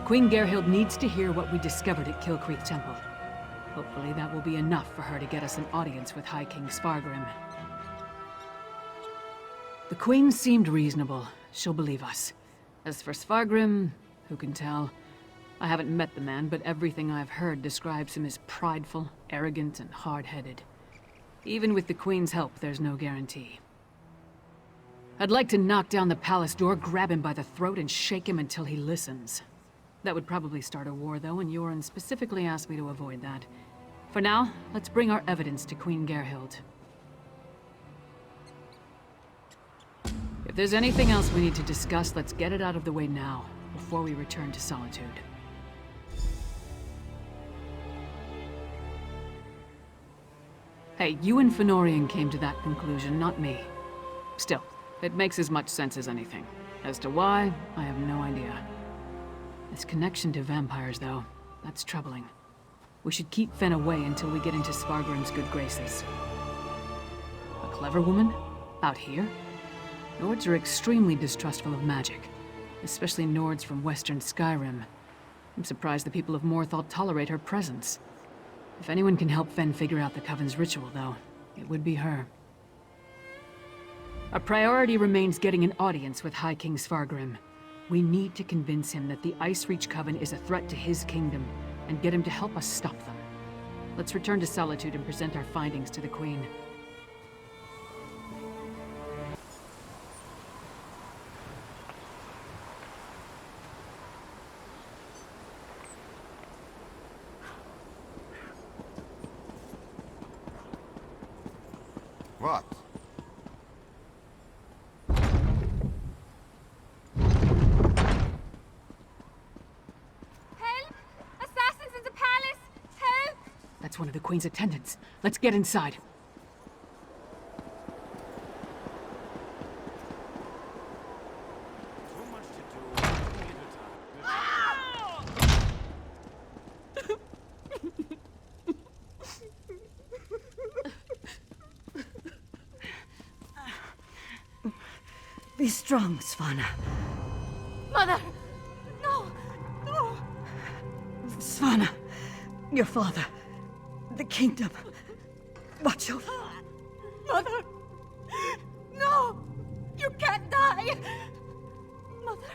Queen Gerhild needs to hear what we discovered at Kill Creek Temple. Hopefully that will be enough for her to get us an audience with High King Svargrim. The Queen seemed reasonable. She'll believe us. As for Svargrim, who can tell? I haven't met the man, but everything I've heard describes him as prideful, arrogant, and hard-headed. Even with the Queen's help, there's no guarantee. I'd like to knock down the palace door, grab him by the throat, and shake him until he listens. That would probably start a war, though, and Yoren specifically asked me to avoid that. For now, let's bring our evidence to Queen Gerhild. If there's anything else we need to discuss, let's get it out of the way now, before we return to Solitude. Hey, you and Fennorian came to that conclusion, not me. Still, it makes as much sense as anything. As to why, I have no idea. This connection to vampires, though, that's troubling. We should keep Fen away until we get into Svargrim's good graces. A clever woman? Out here? Nords are extremely distrustful of magic, especially Nords from Western Skyrim. I'm surprised the people of Morthal tolerate her presence. If anyone can help Fen figure out the Coven's ritual, though, it would be her. Our priority remains getting an audience with High King Svargrim. We need to convince him that the Ice Reach Coven is a threat to his kingdom, and get him to help us stop them. Let's return to Solitude and present our findings to the Queen. What? Help! Assassins in the palace! Help! That's one of the Queen's attendants. Let's get inside. Be strong, Svana. Mother! No! No! Svana, your father, the kingdom. Watch over. Mother! No! You can't die! Mother!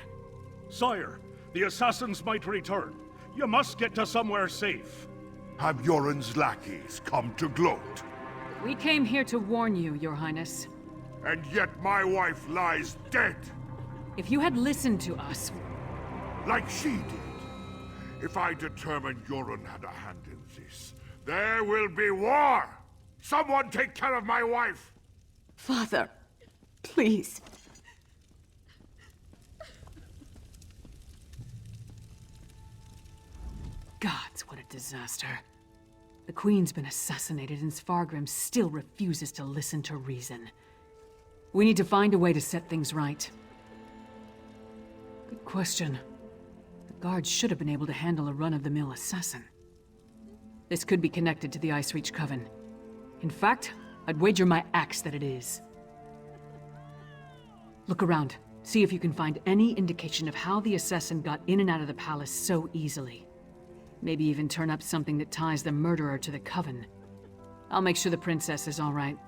Sire, the assassins might return. You must get to somewhere safe. Have Yoren's lackeys come to gloat? We came here to warn you, Your Highness. And yet my wife lies dead! If you had listened to us... Like she did. If I determine Yoren had a hand in this, there will be war! Someone take care of my wife! Father, please. Gods, what a disaster. The Queen's been assassinated and Svargrim still refuses to listen to reason. We need to find a way to set things right. Good question. The guards should have been able to handle a run-of-the-mill assassin. This could be connected to the Ice Reach Coven. In fact, I'd wager my axe that it is. Look around. See if you can find any indication of how the assassin got in and out of the palace so easily. Maybe even turn up something that ties the murderer to the Coven. I'll make sure the princess is all right.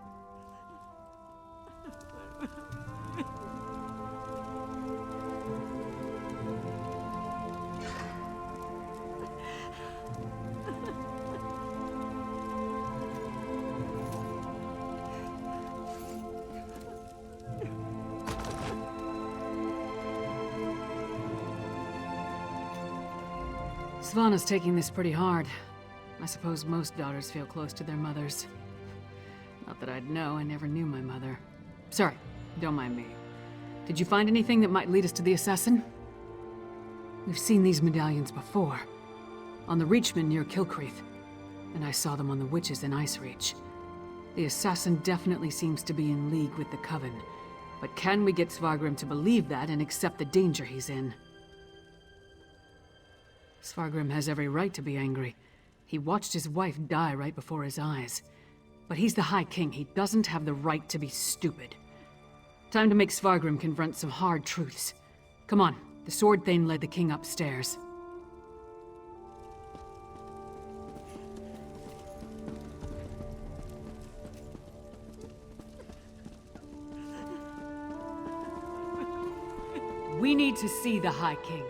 Svana's taking this pretty hard. I suppose most daughters feel close to their mothers. Not that I'd know, I never knew my mother. Sorry, don't mind me. Did you find anything that might lead us to the assassin? We've seen these medallions before. On the Reachman near Kilcreath. And I saw them on the witches in Ice Reach. The assassin definitely seems to be in league with the Coven. But can we get Svargrim to believe that and accept the danger he's in? Svargrim has every right to be angry. He watched his wife die right before his eyes. But he's the High King. He doesn't have the right to be stupid. Time to make Svargrim confront some hard truths. Come on, the Sword Thane led the king upstairs. We need to see the High King.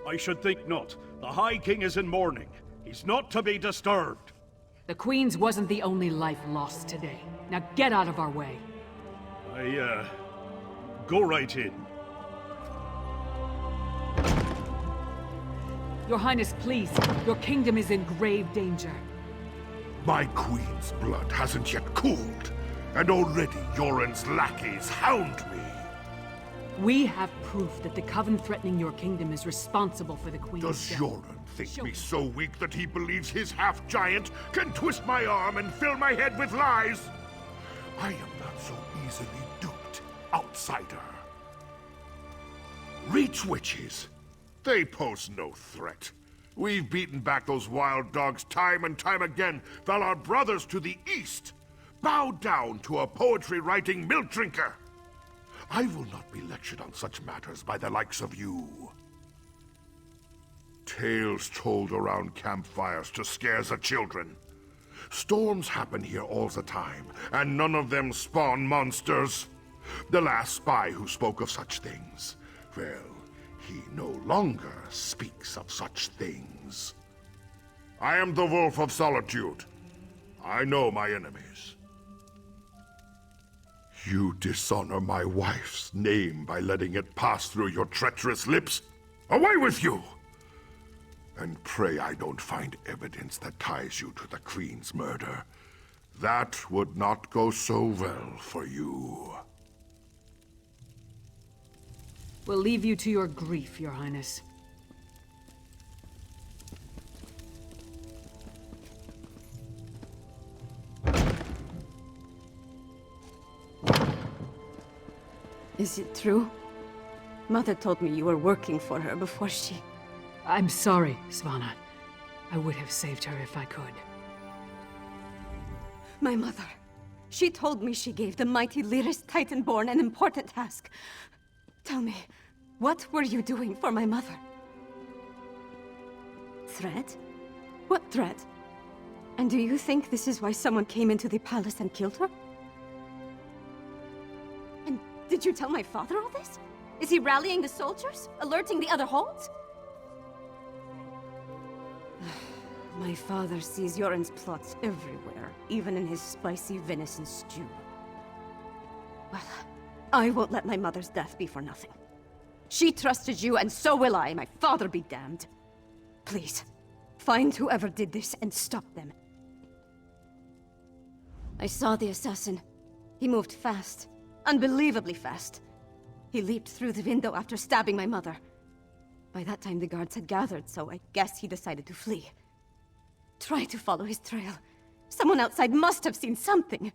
I should think not. The High King is in mourning. He's not to be disturbed. The Queen's wasn't the only life lost today. Now get out of our way. Go right in. Your Highness, please. Your kingdom is in grave danger. My queen's blood hasn't yet cooled, and already Yoren's lackeys hound me. We have proof that the Coven threatening your kingdom is responsible for the Queen's Does death. Yoren think me so weak that he believes his half-giant can twist my arm and fill my head with lies? I am not so easily duped, outsider. Reach witches. They pose no threat. We've beaten back those wild dogs time and time again, while our brothers to the east bow down to a poetry-writing milk drinker. I will not be lectured on such matters by the likes of you. Tales told around campfires to scare the children. Storms happen here all the time, and none of them spawn monsters. The last spy who spoke of such things, well, he no longer speaks of such things. I am the Wolf of Solitude. I know my enemies. You dishonor my wife's name by letting it pass through your treacherous lips. Away with you! And pray I don't find evidence that ties you to the Queen's murder. That would not go so well for you. We'll leave you to your grief, Your Highness. Is it true? Mother told me you were working for her before she... I'm sorry, Svana. I would have saved her if I could. My mother. She told me she gave the mighty Lyris Titanborn an important task. Tell me, what were you doing for my mother? Threat? What threat? And do you think this is why someone came into the palace and killed her? And did you tell my father all this? Is he rallying the soldiers? Alerting the other holds? My father sees Yoren's plots everywhere, even in his spicy venison stew. Well, I won't let my mother's death be for nothing. She trusted you, and so will I. My father be damned. Please, find whoever did this and stop them. I saw the assassin. He moved fast. Unbelievably fast. He leaped through the window after stabbing my mother. By that time, the guards had gathered, so I guess he decided to flee. Try to follow his trail. Someone outside must have seen something.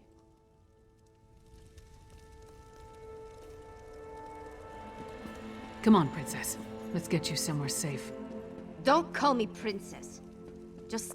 Come on, Princess. Let's get you somewhere safe. Don't call me princess. Just...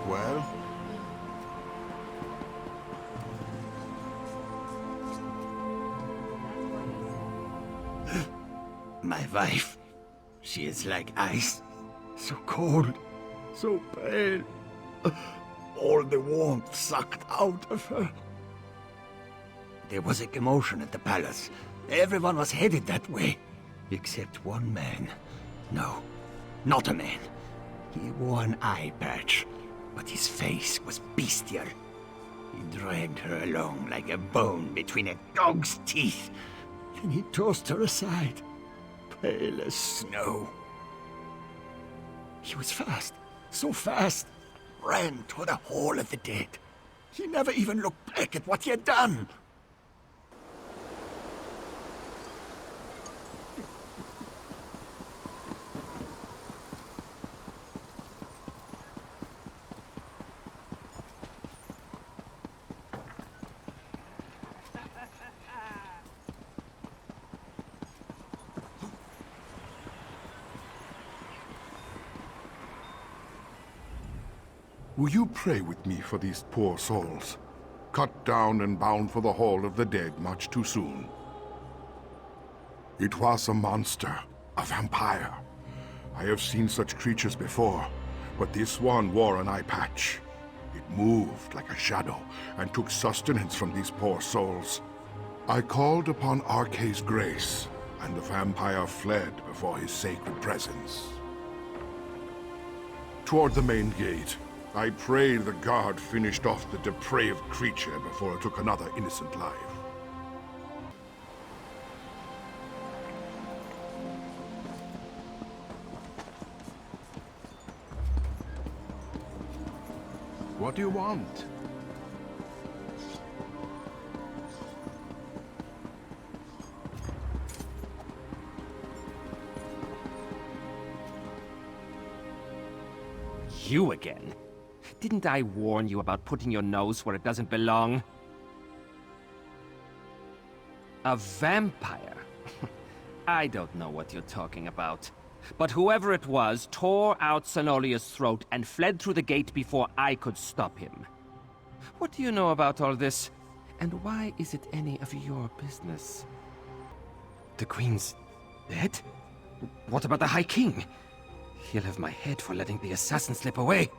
Well? My wife, she is like ice, so cold, so pale. All the warmth sucked out of her. There was a commotion at the palace. Everyone was headed that way, except one man. No, not a man. He wore an eye patch, but his face was bestial. He dragged her along like a bone between a dog's teeth. Then he tossed her aside, pale as snow. He was fast, so fast, ran toward the Hall of the Dead. He never even looked back at what he had done. Will you pray with me for these poor souls? Cut down and bound for the Hall of the Dead much too soon. It was a monster, a vampire. I have seen such creatures before, but this one wore an eye patch. It moved like a shadow and took sustenance from these poor souls. I called upon Arkay's grace, and the vampire fled before his sacred presence. Toward the main gate, I prayed the guard finished off the depraved creature before it took another innocent life. What do you want? You again? Didn't I warn you about putting your nose where it doesn't belong? A vampire? I don't know what you're talking about. But whoever it was tore out Senolia's throat and fled through the gate before I could stop him. What do you know about all this? And why is it any of your business? The Queen's dead? What about the High King? He'll have my head for letting the assassin slip away.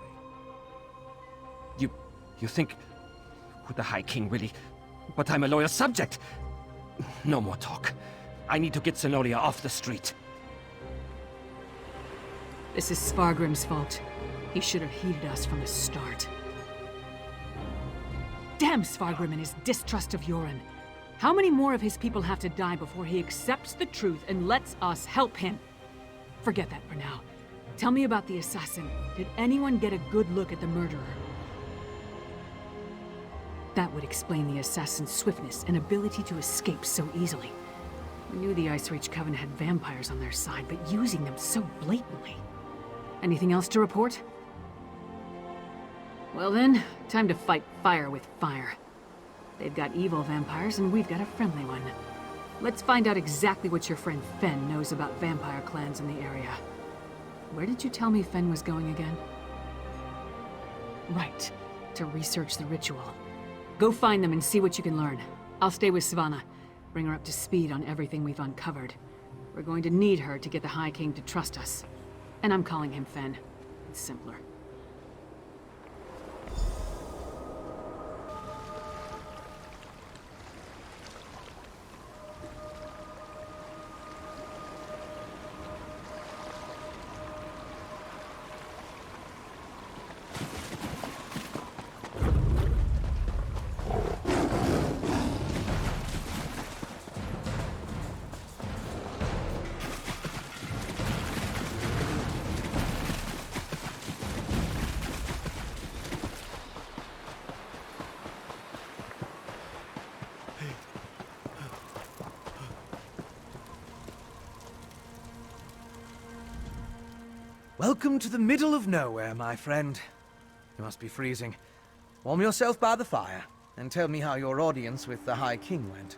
You think... Would the High King really... But I'm a loyal subject! No more talk. I need to get Senolia off the street. This is Svargrim's fault. He should have heeded us from the start. Damn Svargrim and his distrust of Mjolen. How many more of his people have to die before he accepts the truth and lets us help him? Forget that for now. Tell me about the assassin. Did anyone get a good look at the murderer? That would explain the assassin's swiftness and ability to escape so easily. We knew the Ice Reach Coven had vampires on their side, but using them so blatantly. Anything else to report? Well then, time to fight fire with fire. They've got evil vampires, and we've got a friendly one. Let's find out exactly what your friend Fen knows about vampire clans in the area. Where did you tell me Fen was going again? Right, to research the ritual. Go find them and see what you can learn. I'll stay with Svana. Bring her up to speed on everything we've uncovered. We're going to need her to get the High King to trust us. And I'm calling him Fen. It's simpler. Welcome to the middle of nowhere, my friend. You must be freezing. Warm yourself by the fire, and tell me how your audience with the High King went.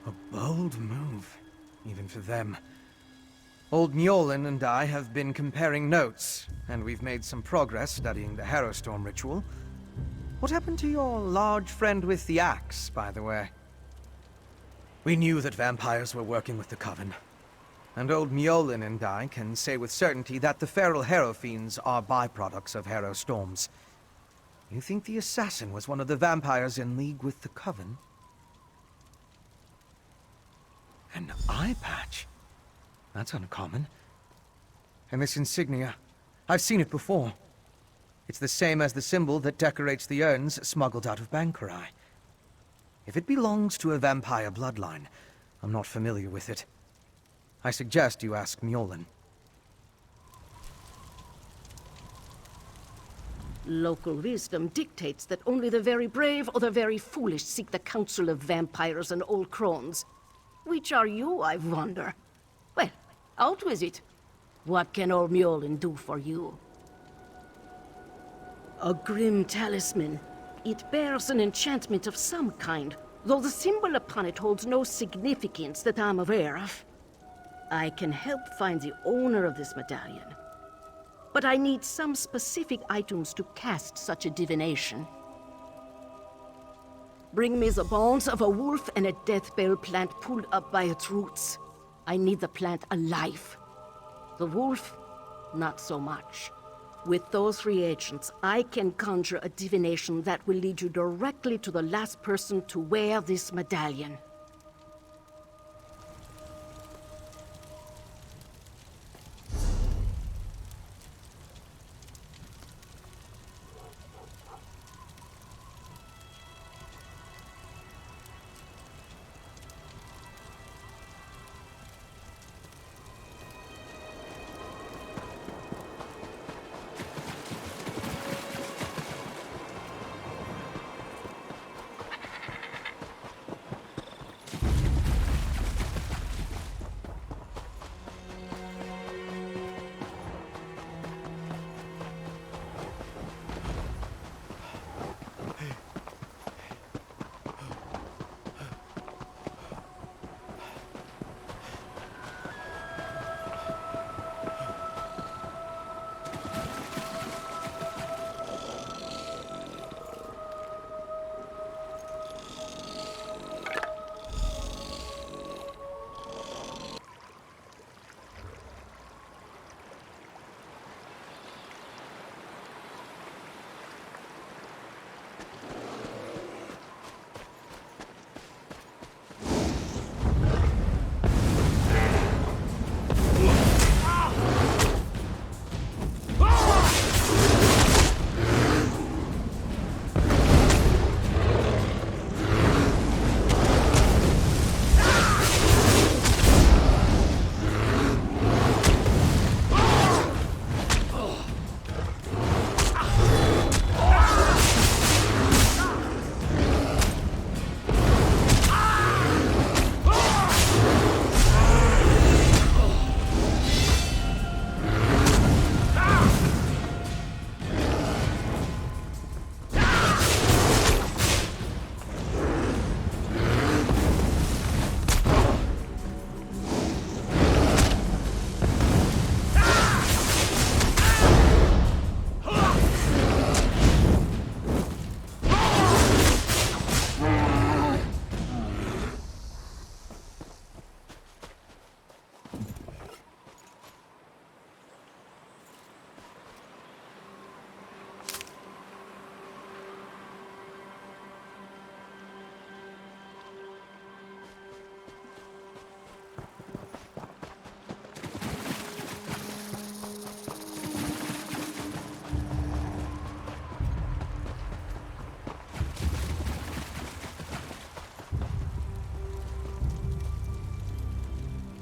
A bold move, even for them. Old Mjolen and I have been comparing notes, and we've made some progress studying the Harrowstorm ritual. What happened to your large friend with the axe, by the way? We knew that vampires were working with the Coven. And old Mjolen and I can say with certainty that the feral Harrow Fiends are byproducts of Harrow Storms. You think the assassin was one of the vampires in league with the Coven? An eye patch? That's uncommon. And this insignia, I've seen it before. It's the same as the symbol that decorates the urns smuggled out of Bankarai. If it belongs to a vampire bloodline, I'm not familiar with it. I suggest you ask Mjolen. Local wisdom dictates that only the very brave or the very foolish seek the counsel of vampires and old crones. Which are you, I wonder? Well, out with it. What can old Mjolen do for you? A grim talisman. It bears an enchantment of some kind, though the symbol upon it holds no significance that I'm aware of. I can help find the owner of this medallion. but I need some specific items to cast such a divination. Bring me the bones of a wolf and a Deathbell plant pulled up by its roots. I need the plant alive. The wolf, not so much. With those reagents, I can conjure a divination that will lead you directly to the last person to wear this medallion.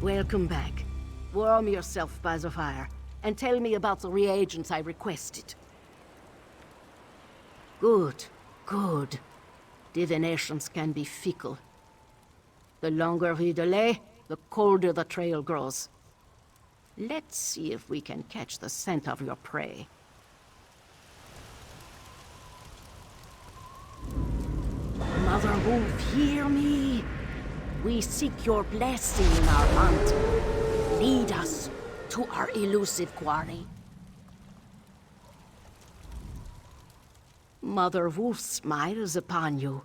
Welcome back. Warm yourself by the fire, and tell me about the reagents I requested. Good, good. Divinations can be fickle. The longer we delay, the colder the trail grows. Let's see if we can catch the scent of your prey. Mother Wolf, hear me! We seek your blessing in our hunt. Lead us to our elusive quarry. Mother Wolf smiles upon you.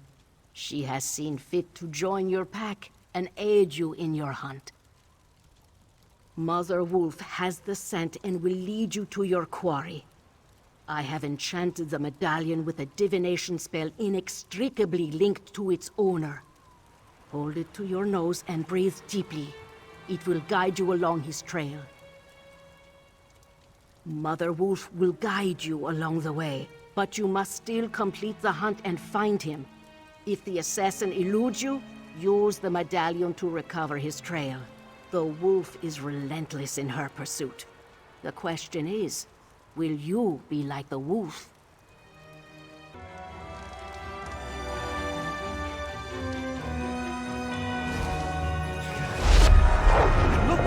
She has seen fit to join your pack and aid you in your hunt. Mother Wolf has the scent and will lead you to your quarry. I have enchanted the medallion with a divination spell inextricably linked to its owner. Hold it to your nose and breathe deeply. It will guide you along his trail. Mother Wolf will guide you along the way, but you must still complete the hunt and find him. If the assassin eludes you, use the medallion to recover his trail. The wolf is relentless in her pursuit. The question is, will you be like the wolf? Look!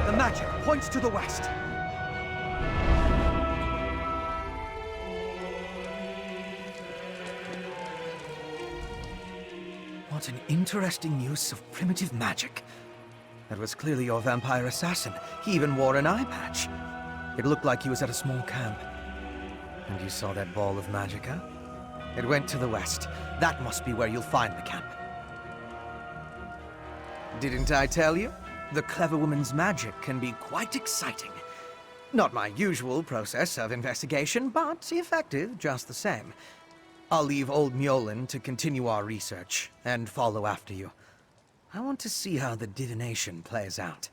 The magic points to the west. What an interesting use of primitive magic. That was clearly your vampire assassin. He even wore an eye patch. It looked like he was at a small camp. And you saw that ball of magicka? It went to the west. That must be where you'll find the camp. Didn't I tell you? The clever woman's magic can be quite exciting. Not my usual process of investigation, but effective just the same. I'll leave old Mjolen to continue our research and follow after you. I want to see how the divination plays out.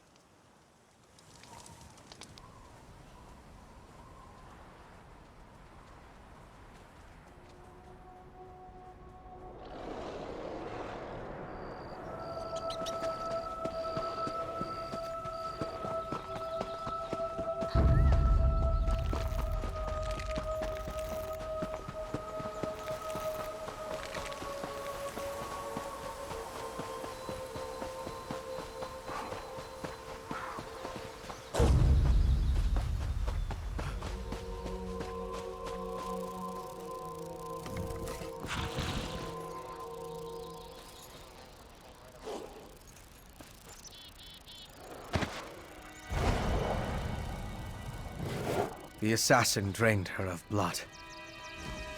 The assassin drained her of blood.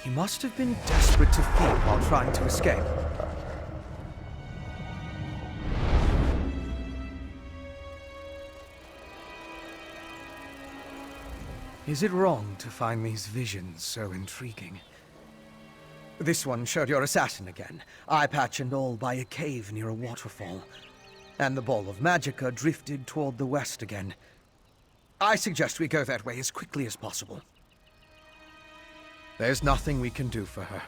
He must have been desperate to feed while trying to escape. Is it wrong to find these visions so intriguing? This one showed your assassin again, eye patch and all, by a cave near a waterfall. And the ball of magicka drifted toward the west again. I suggest we go that way as quickly as possible. There's nothing we can do for her.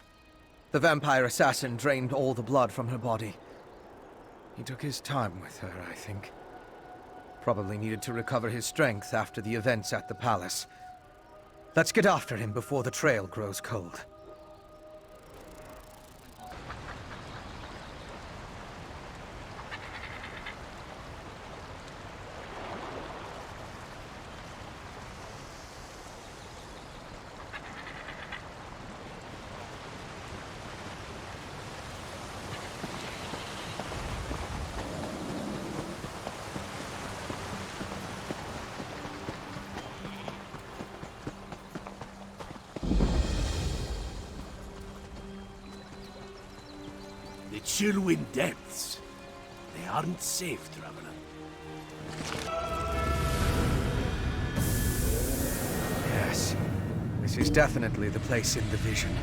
The vampire assassin drained all the blood from her body. He took his time with her, I think. Probably needed to recover his strength after the events at the palace. Let's get after him before the trail grows cold. The Chillwind Depths. They aren't safe, traveler. Yes, this is definitely the place in the vision.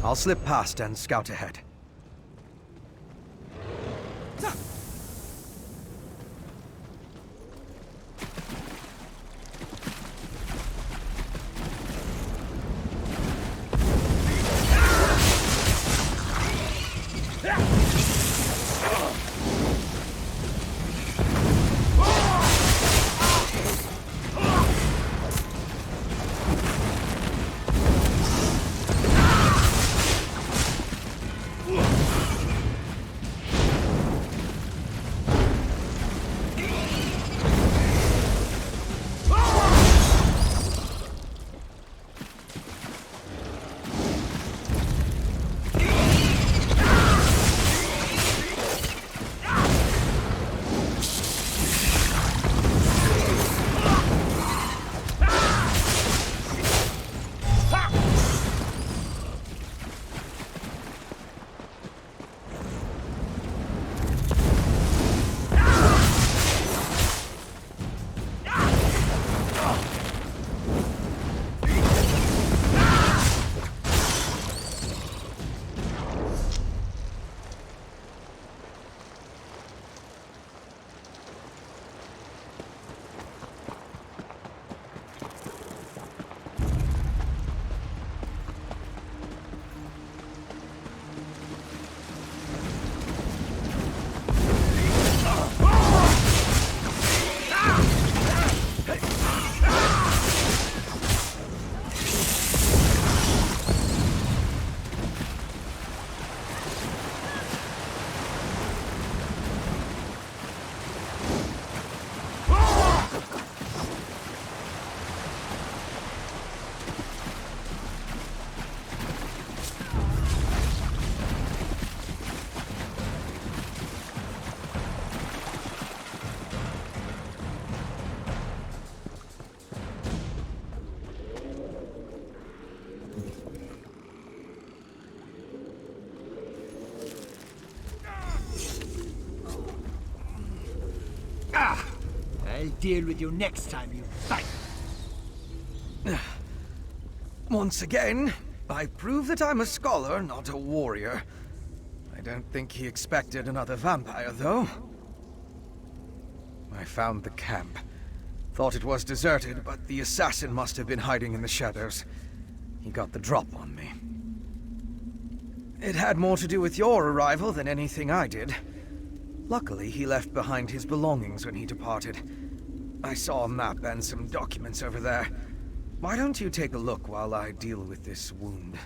I'll slip past and scout ahead. I'll deal with you next time you fight. Once again, I prove that I'm a scholar, not a warrior. I don't think he expected another vampire, though. I found the camp. Thought it was deserted, but the assassin must have been hiding in the shadows. He got the drop on me. It had more to do with your arrival than anything I did. Luckily, he left behind his belongings when he departed. I saw a map and some documents over there. Why don't you take a look while I deal with this wound?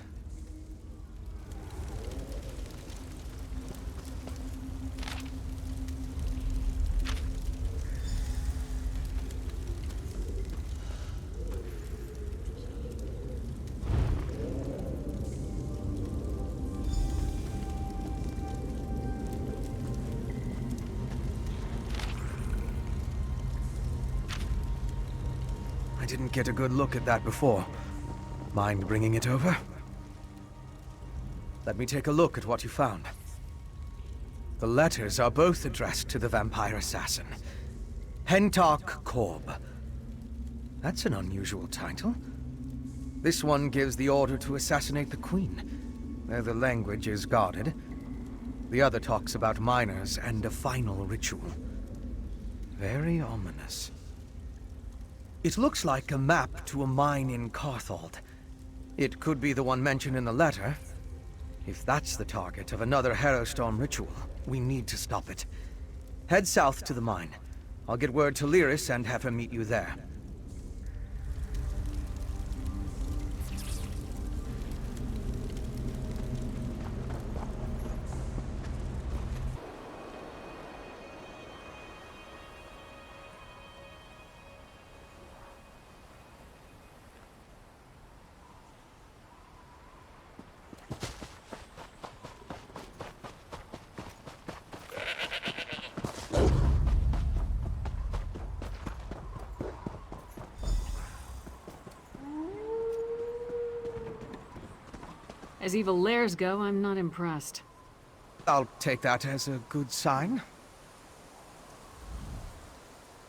I didn't get a good look at that before. Mind bringing it over? Let me take a look at what you found. The letters are both addressed to the vampire assassin. Hentark Korb. That's an unusual title. This one gives the order to assassinate the queen, though the language is guarded. The other talks about miners and a final ritual. Very ominous. It looks like a map to a mine in Carthald. It could be the one mentioned in the letter. If that's the target of another Harrowstorm ritual, we need to stop it. Head south to the mine. I'll get word to Lyris and have her meet you there. As evil lairs go, I'm not impressed. I'll take that as a good sign.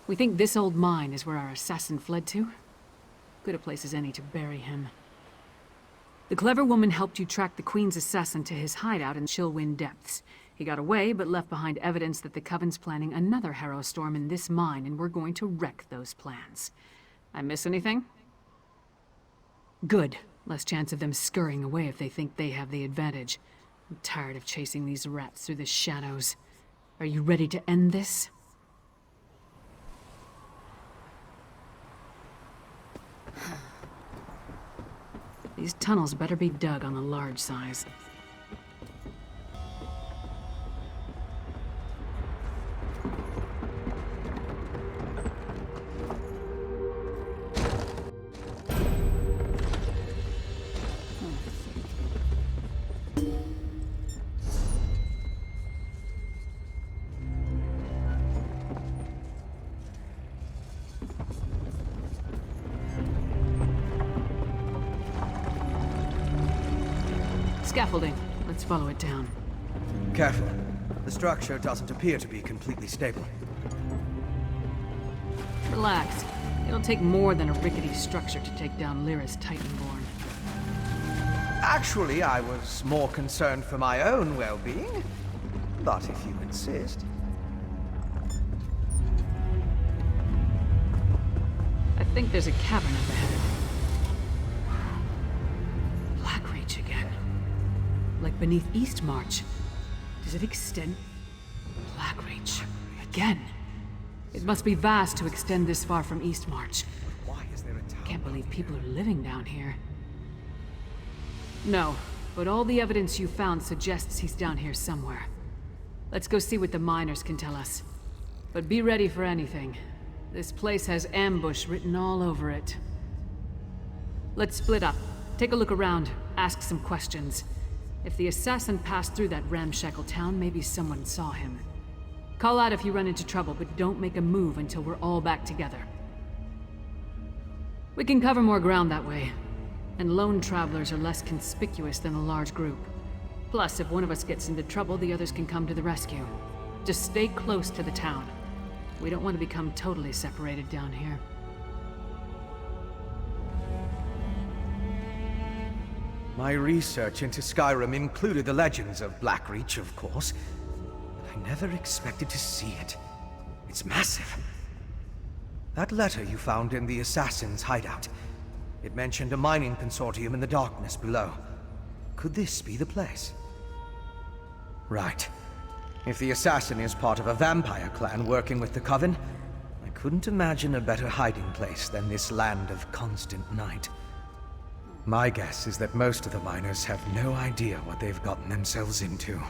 We think this old mine is where our assassin fled to? Good a place as any to bury him. The clever woman helped you track the Queen's assassin to his hideout in Chillwind Depths. He got away, but left behind evidence that the Coven's planning another Harrowstorm in this mine, and we're going to wreck those plans. I miss anything? Good. Less chance of them scurrying away if they think they have the advantage. I'm tired of chasing these rats through the shadows. Are you ready to end this? These tunnels better be dug on the large size. Scaffolding. Let's follow it down. Careful. The structure doesn't appear to be completely stable. Relax. It'll take more than a rickety structure to take down Lyris Titanborn. Actually, I was more concerned for my own well-being. But if you insist... I think there's a cavern up ahead. Blackreach again. Like beneath Eastmarch. Does it extend? Blackreach. Again. It must be vast to extend this far from Eastmarch. Why is there a tower? Can't believe people are living down here. No, but all the evidence you found suggests he's down here somewhere. Let's go see what the miners can tell us. But be ready for anything. This place has ambush written all over it. Let's split up. Take a look around. Ask some questions. If the assassin passed through that ramshackle town, maybe someone saw him. Call out if you run into trouble, but don't make a move until we're all back together. We can cover more ground that way. And lone travelers are less conspicuous than a large group. Plus, if one of us gets into trouble, the others can come to the rescue. Just stay close to the town. We don't want to become totally separated down here. My research into Skyrim included the legends of Blackreach, of course, but I never expected to see it. It's massive. That letter you found in the assassin's hideout, it mentioned a mining consortium in the darkness below. Could this be the place? Right. If the assassin is part of a vampire clan working with the Coven, I couldn't imagine a better hiding place than this land of constant night. My guess is that most of the miners have no idea what they've gotten themselves into.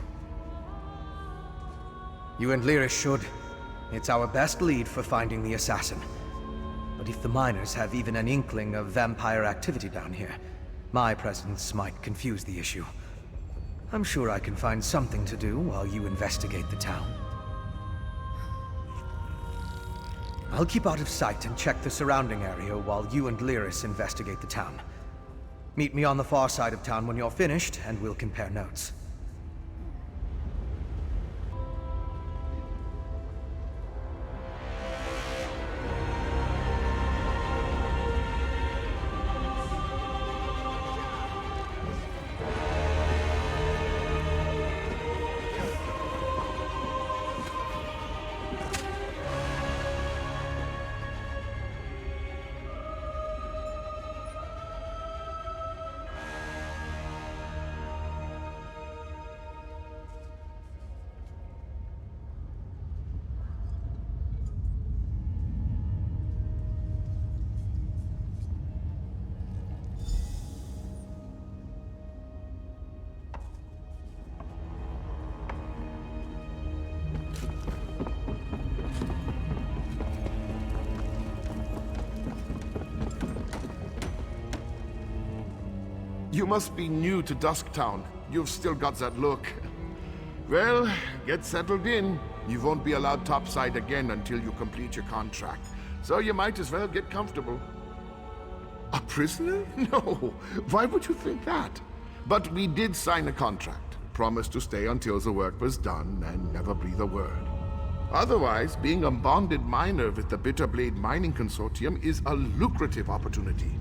You and Lyris should. It's our best lead for finding the assassin. But if the miners have even an inkling of vampire activity down here, my presence might confuse the issue. I'm sure I can find something to do while you investigate the town. I'll keep out of sight and check the surrounding area while you and Lyris investigate the town. Meet me on the far side of town when you're finished, and we'll compare notes. You must be new to Dusktown. You've still got that look. Well, get settled in. You won't be allowed topside again until you complete your contract. So you might as well get comfortable. A prisoner? No. Why would you think that? But we did sign a contract. Promised to stay until the work was done and never breathe a word. Otherwise, being a bonded miner with the Bitterblade Mining Consortium is a lucrative opportunity.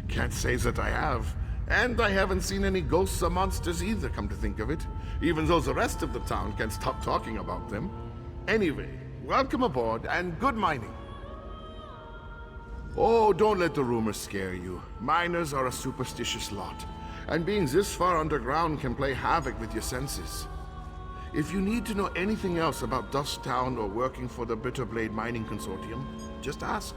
Can't say that I have. And I haven't seen any ghosts or monsters either, come to think of it. Even though the rest of the town can't stop talking about them. Anyway, welcome aboard and good mining. Oh, don't let the rumors scare you. Miners are a superstitious lot. And being this far underground can play havoc with your senses. If you need to know anything else about Dusktown or working for the Bitterblade Mining Consortium, just ask.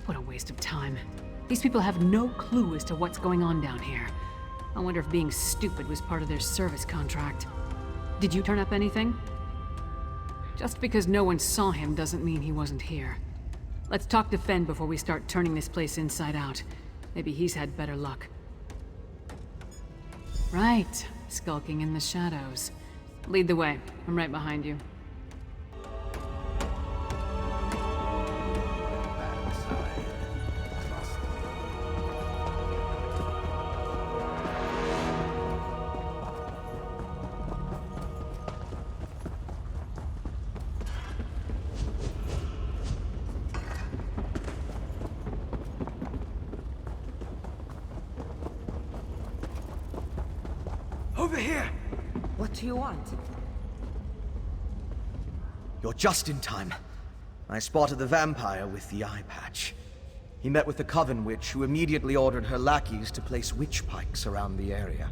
What a waste of time. These people have no clue as to what's going on down here. I wonder if being stupid was part of their service contract. Did you turn up anything? Just because no one saw him doesn't mean he wasn't here. Let's talk to Fenn before we start turning this place inside out. Maybe he's had better luck. Right, skulking in the shadows. Lead the way. I'm right behind you. Over here! What do you want? You're just in time. I spotted the vampire with the eye patch. He met with the Coven Witch, who immediately ordered her lackeys to place witch pikes around the area.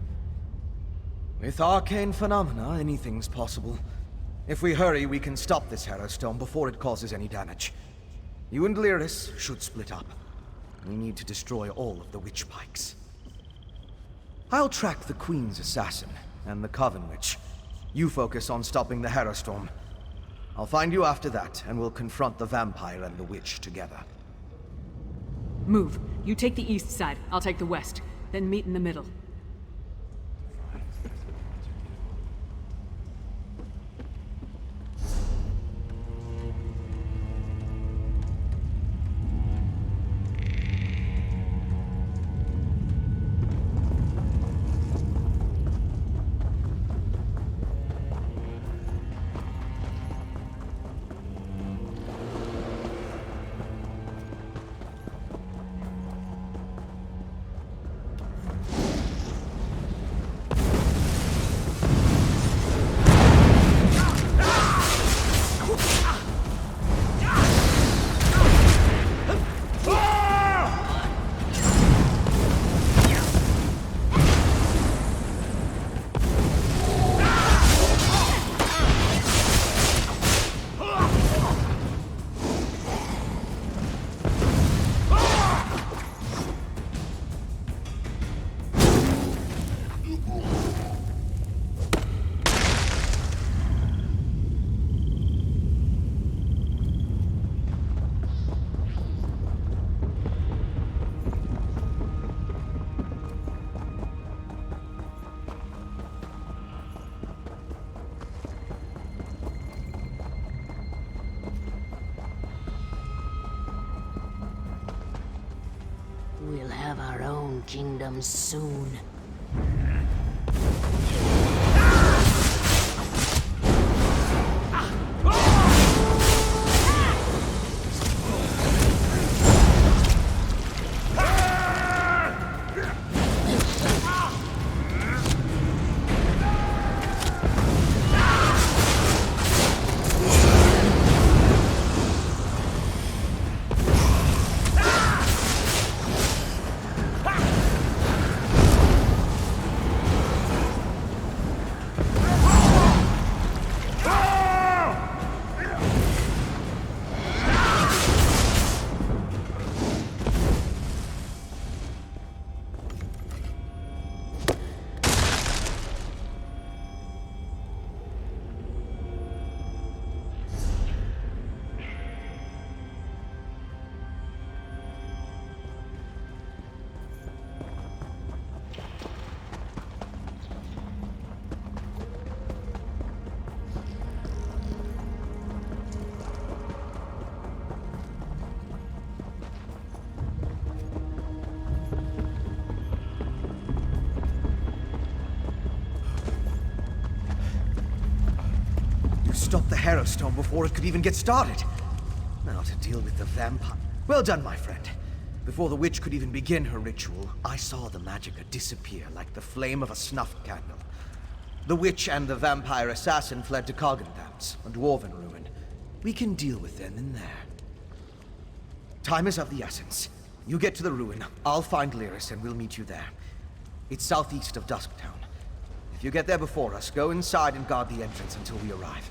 With arcane phenomena, anything's possible. If we hurry, we can stop this Harrowstone before it causes any damage. You and Lyris should split up. We need to destroy all of the witch pikes. I'll track the Queen's assassin and the Coven Witch. You focus on stopping the Harrowstorm. I'll find you after that, and we'll confront the vampire and the witch together. Move. You take the east side, I'll take the west. Then meet in the middle. kingdom soon. Stop the Hero Stone before it could even get started. Now to deal with the vampire. Well done, my friend. Before the witch could even begin her ritual, I saw the magicka disappear like the flame of a snuffed candle. The witch and the vampire assassin fled to Kagnthamz, a dwarven ruin. We can deal with them in there. Time is of the essence. You get to the ruin, I'll find Lyris and we'll meet you there. It's southeast of Dusk Town. If you get there before us, go inside and guard the entrance until we arrive.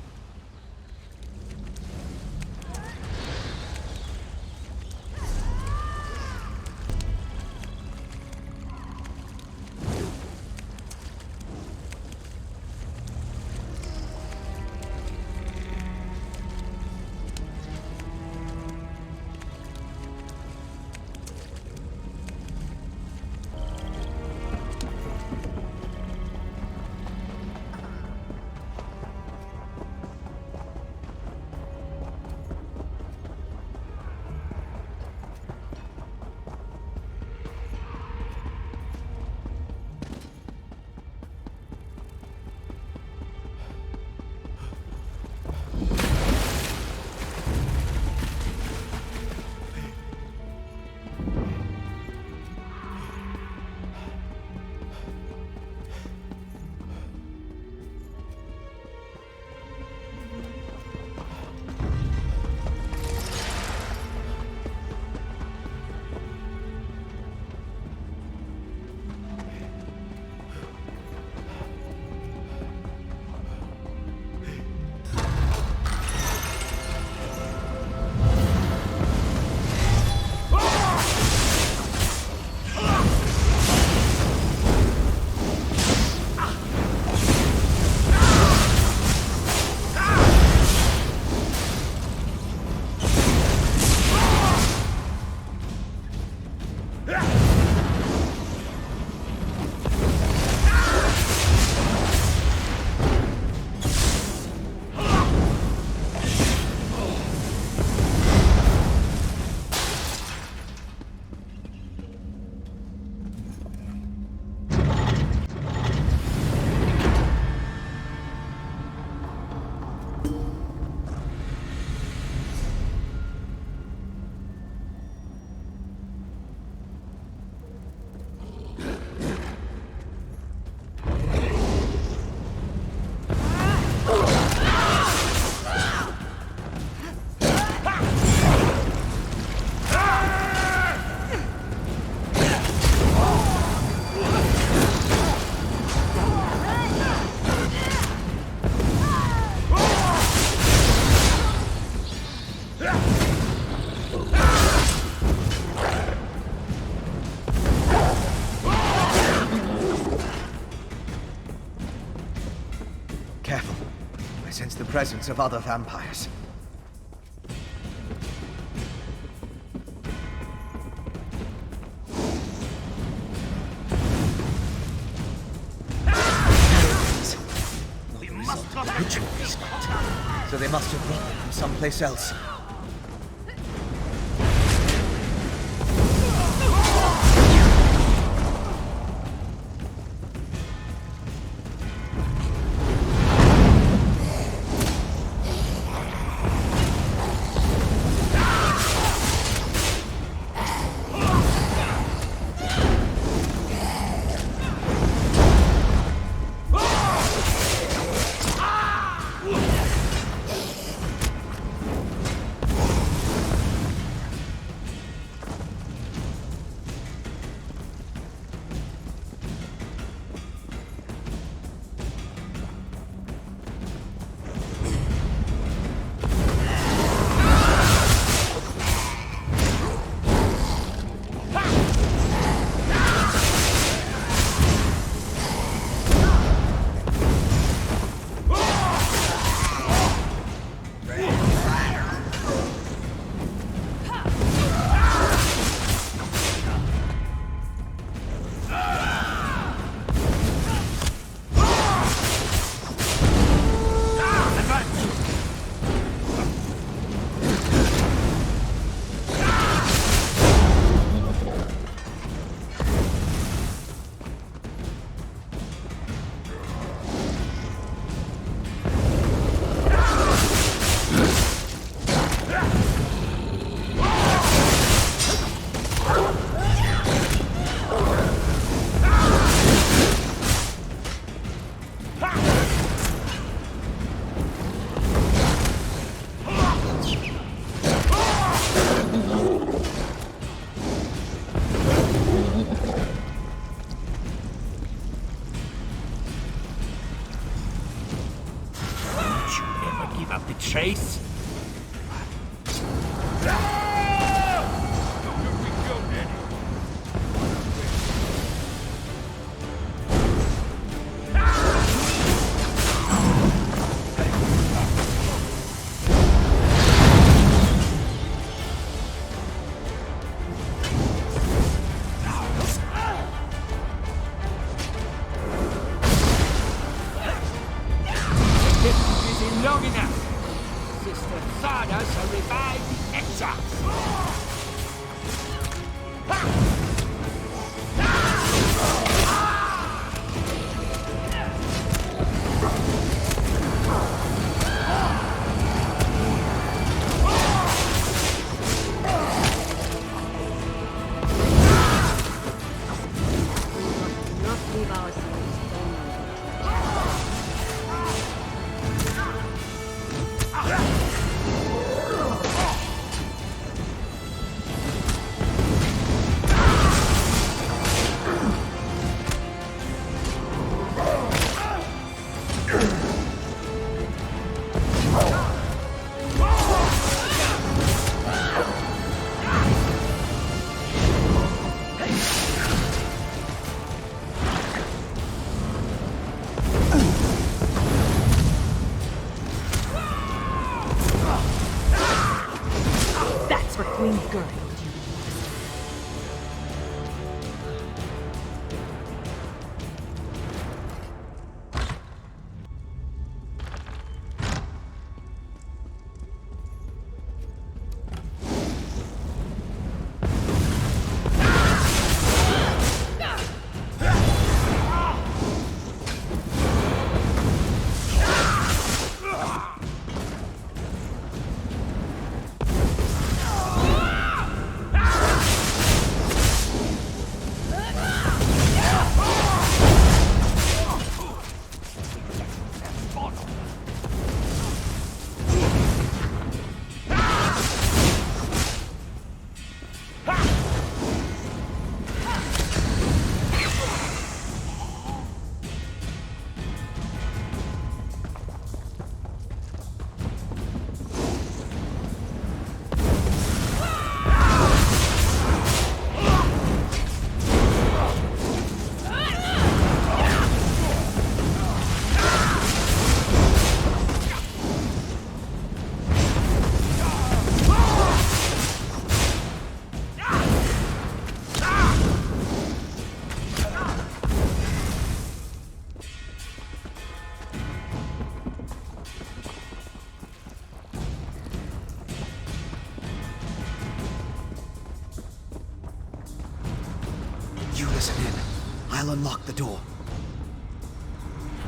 The presence of other vampires. We must not ritual restart. So they must have brought them from someplace else. chase? Long enough. Sister Tharda shall revive the exiles. Not leave ourselves alone. That's what Queen Gertie. You listen in. I'll unlock the door.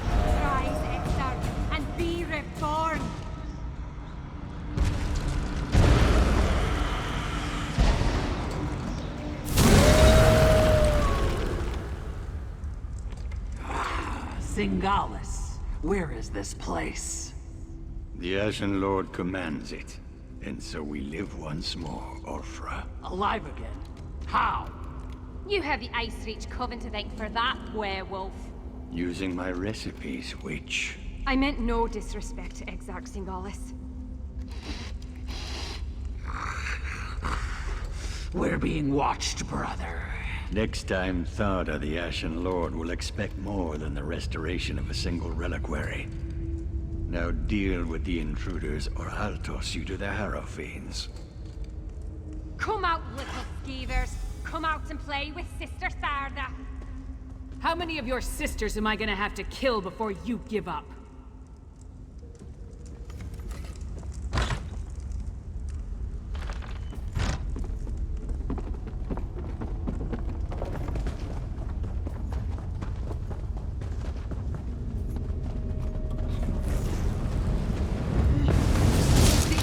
Rise, Exarch, and be reborn! Singalis, where is this place? The Ashen Lord commands it, and so we live once more, Orfra. Alive again? How? You have the Ice Reach Coven to thank for that, werewolf. Using my recipes, which... I meant no disrespect to Exarch Singalis. We're being watched, brother. Next time, Tharda, the Ashen Lord, will expect more than the restoration of a single reliquary. Now deal with the intruders, or I'll toss you to the Harrow Fiends. Come out, little skeevers. Come out and play with Sister Tharda. How many of your sisters am I gonna have to kill before you give up?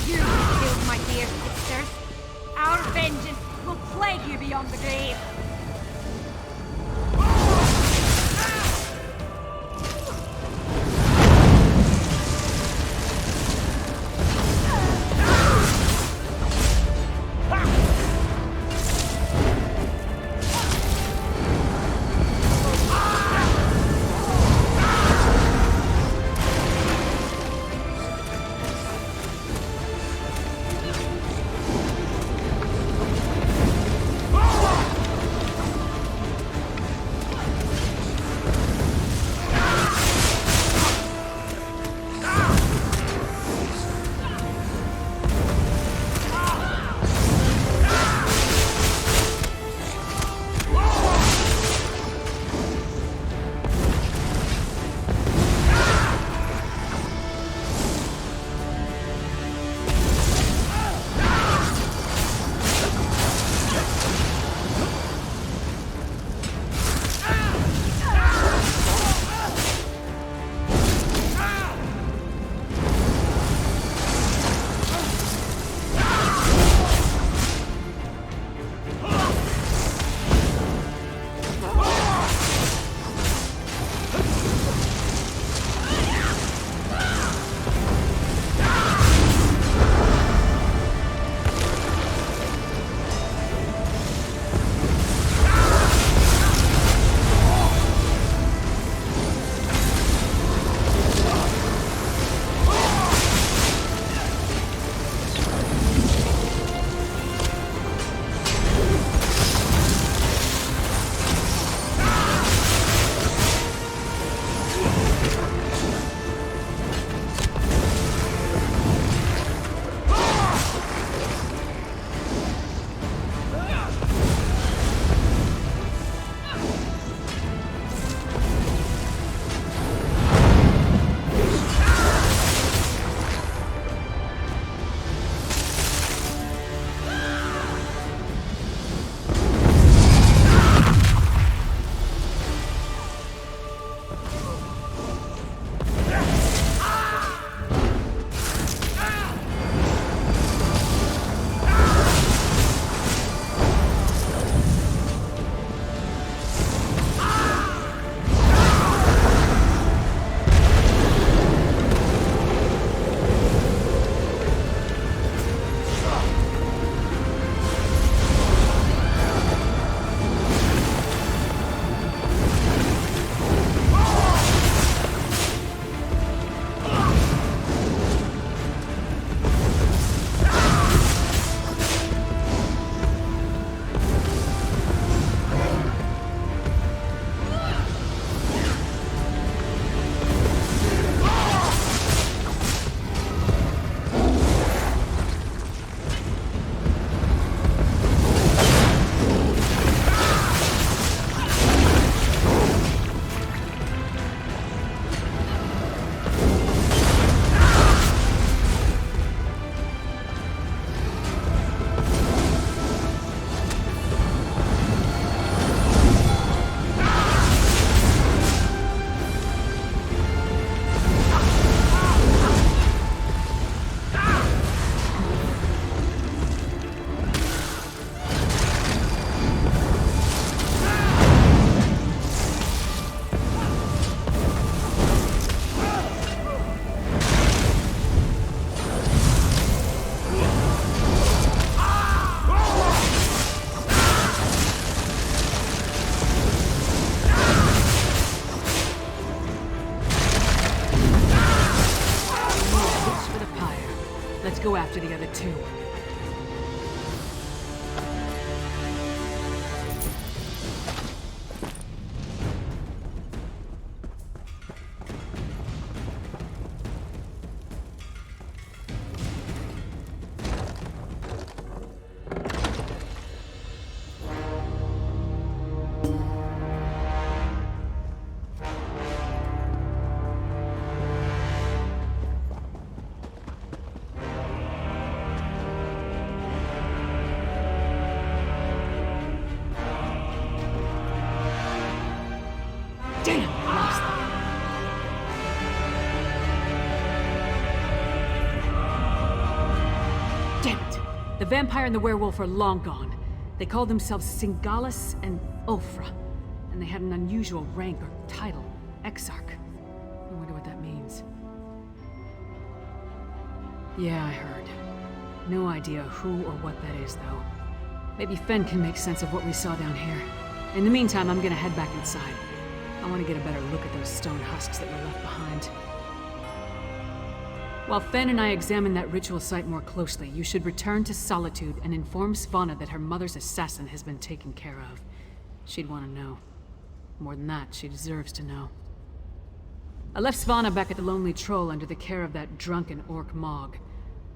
You killed my dear sisters. Our vengeance will plague you beyond the grave. go after the other two. The vampire and the werewolf are long gone. They called themselves Singalis and Ulfra, and they had an unusual rank or title, Exarch. I wonder what that means. Yeah, I heard. No idea who or what that is, though. Maybe Fen can make sense of what we saw down here. In the meantime, I'm gonna head back inside. I want to get a better look at those stone husks that were left behind. While Fen and I examine that ritual site more closely, you should return to Solitude and inform Svana that her mother's assassin has been taken care of. She'd want to know. More than that, she deserves to know. I left Svana back at the Lonely Troll under the care of that drunken orc Mog.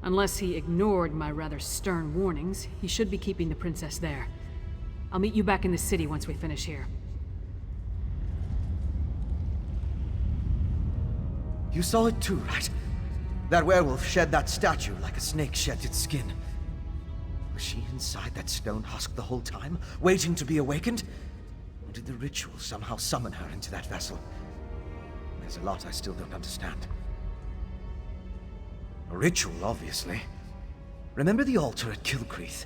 Unless he ignored my rather stern warnings, he should be keeping the princess there. I'll meet you back in the city once we finish here. You saw it too, right? That werewolf shed that statue like a snake sheds its skin. Was she inside that stone husk the whole time, waiting to be awakened? Or did the ritual somehow summon her into that vessel? There's a lot I still don't understand. A ritual, obviously. Remember the altar at Kilcreath?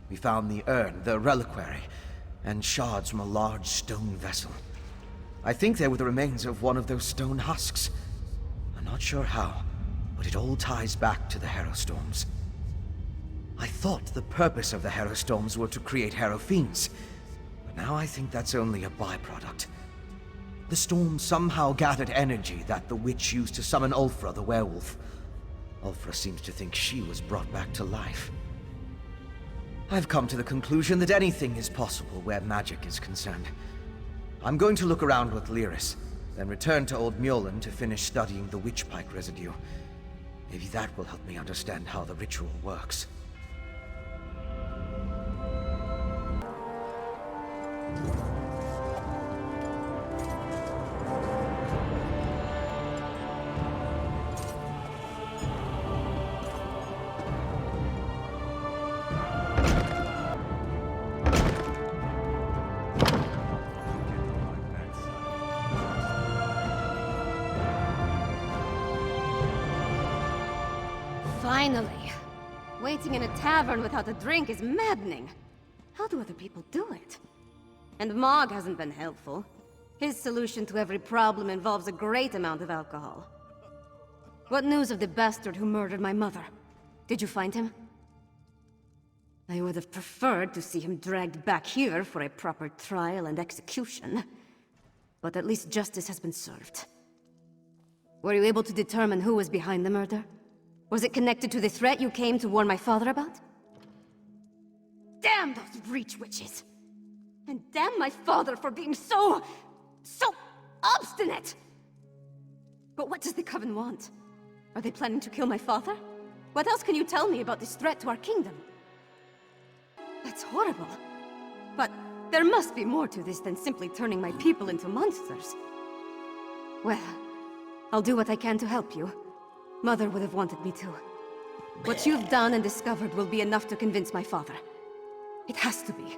We found the urn, the reliquary, and shards from a large stone vessel. I think they were the remains of one of those stone husks. I'm not sure how, but it all ties back to the Harrow Storms. I thought the purpose of the Harrow Storms were to create Harrow Fiends, but now I think that's only a byproduct. The storm somehow gathered energy that the witch used to summon Ulfra the werewolf. Ulfra seems to think she was brought back to life. I've come to the conclusion that anything is possible where magic is concerned. I'm going to look around with Lyris, then return to Old Mjolen to finish studying the witch pike residue. Maybe that will help me understand how the ritual works. Finally! Waiting in a tavern without a drink is maddening. How do other people do it? And Mog hasn't been helpful. His solution to every problem involves a great amount of alcohol. What news of the bastard who murdered my mother? Did you find him? I would have preferred to see him dragged back here for a proper trial and execution. But at least justice has been served. Were you able to determine who was behind the murder? Was it connected to the threat you came to warn my father about? Damn those breach witches! And damn my father for being so obstinate! But what does the Coven want? Are they planning to kill my father? What else can you tell me about this threat to our kingdom? That's horrible. But there must be more to this than simply turning my people into monsters. Well, I'll do what I can to help you. Mother would have wanted me to. What you've done and discovered will be enough to convince my father. It has to be.